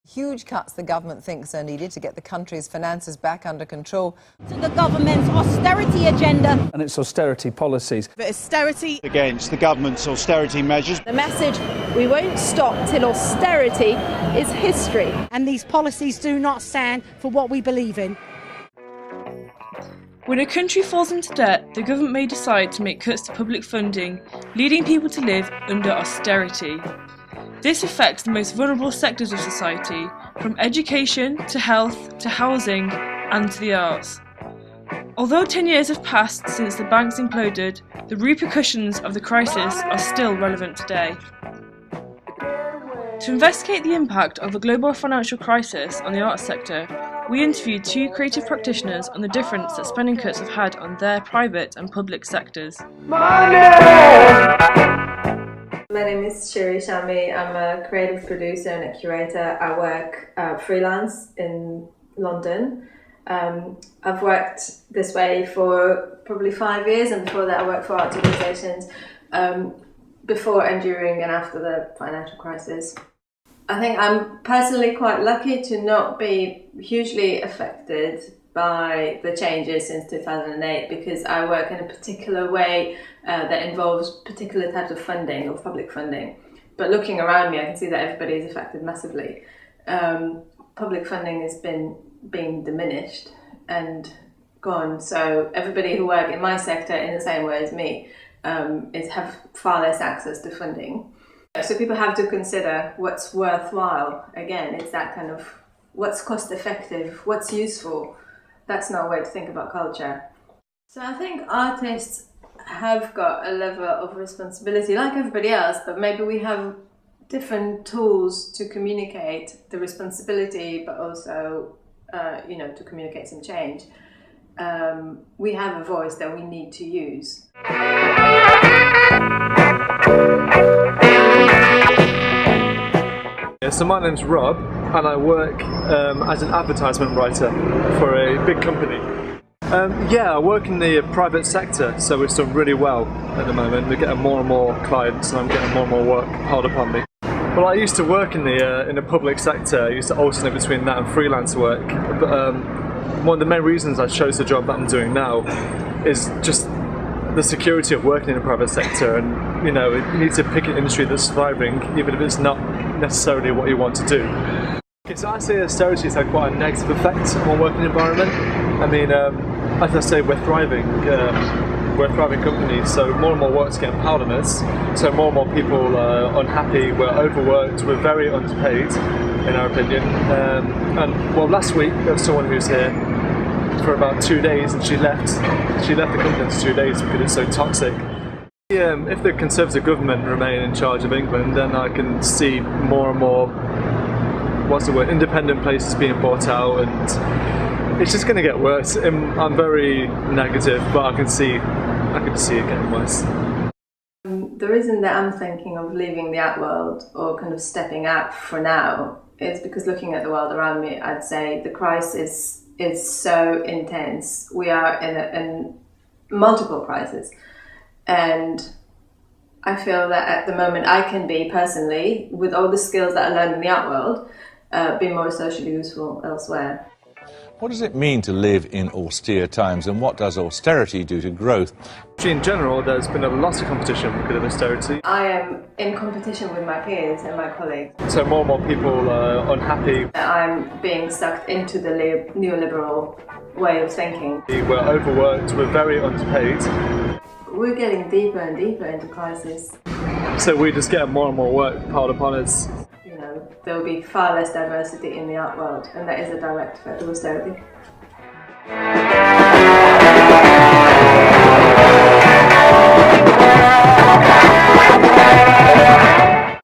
Huge cuts the government thinks are needed to get the country's finances back under control. To the government's austerity agenda and its austerity policies. The austerity against the government's austerity measures. The message, we won't stop till austerity is history. And these policies do not stand for what we believe in. When a country falls into debt, the government may decide to make cuts to public funding, leading people to live under austerity. This affects the most vulnerable sectors of society, from education to health to housing and to the arts. Although 10 years have passed since the banks imploded, the repercussions of the crisis are still relevant today. To investigate the impact of the global financial crisis on the arts sector, we interviewed two creative practitioners on the difference that spending cuts have had on their private and public sectors. My name is Shiri Shami. I'm a creative producer and a curator. I work freelance in London. I've worked this way for probably 5 years, and before that I worked for arts organisations before and during and after the financial crisis. I think I'm personally quite lucky to not be hugely affected by the changes since 2008, because I work in a particular way that involves particular types of funding, or public funding. But looking around me, I can see that everybody is affected massively. Public funding has been being diminished and gone, so everybody who work in my sector in the same way as me have far less access to funding. So people have to consider what's worthwhile. Again, it's that kind of what's cost effective, what's useful. That's not a way to think about culture. So I think artists have got a level of responsibility like everybody else, but maybe we have different tools to communicate the responsibility, but also to communicate some change. We have a voice that we need to use. So my name's Rob, and I work as an advertisement writer for a big company. I work in the private sector, so it's done really well at the moment. We're getting more and more clients, and I'm getting more and more work piled up on me. Well, I used to work in the public sector. I used to alternate between that and freelance work. But one of the main reasons I chose the job that I'm doing now is just the security of working in the private sector, and you need to pick an industry that's thriving, even if it's not necessarily what you want to do. Okay, so I say austerity has had quite a negative effect on working environment. I mean, as I say, we're thriving. We're a thriving company, so more and more work's getting piled on us. So more and more people are unhappy. We're overworked. We're very underpaid, in our opinion. Last week there was someone who was here for about 2 days, and she left the company for 2 days because it's so toxic. If the Conservative government remain in charge of England, then I can see more and more, independent places being bought out, and it's just going to get worse. I'm very negative, but I can see it getting worse. The reason that I'm thinking of leaving the art world, or kind of stepping out for now, is because looking at the world around me, I'd say the crisis is so intense. We are in multiple crises, and I feel that at the moment I can be personally, with all the skills that I learned in the art world, be more socially useful elsewhere. What does it mean to live in austere times, and what does austerity do to growth? In general, there's been a lot of competition because of austerity. I am in competition with my peers and my colleagues. So more and more people are unhappy. I'm being sucked into the neoliberal way of thinking. We're overworked, we're very underpaid. We're getting deeper and deeper into crisis. So we just get more and more work piled upon us. There will be far less diversity in the art world, and that is a direct effect of austerity.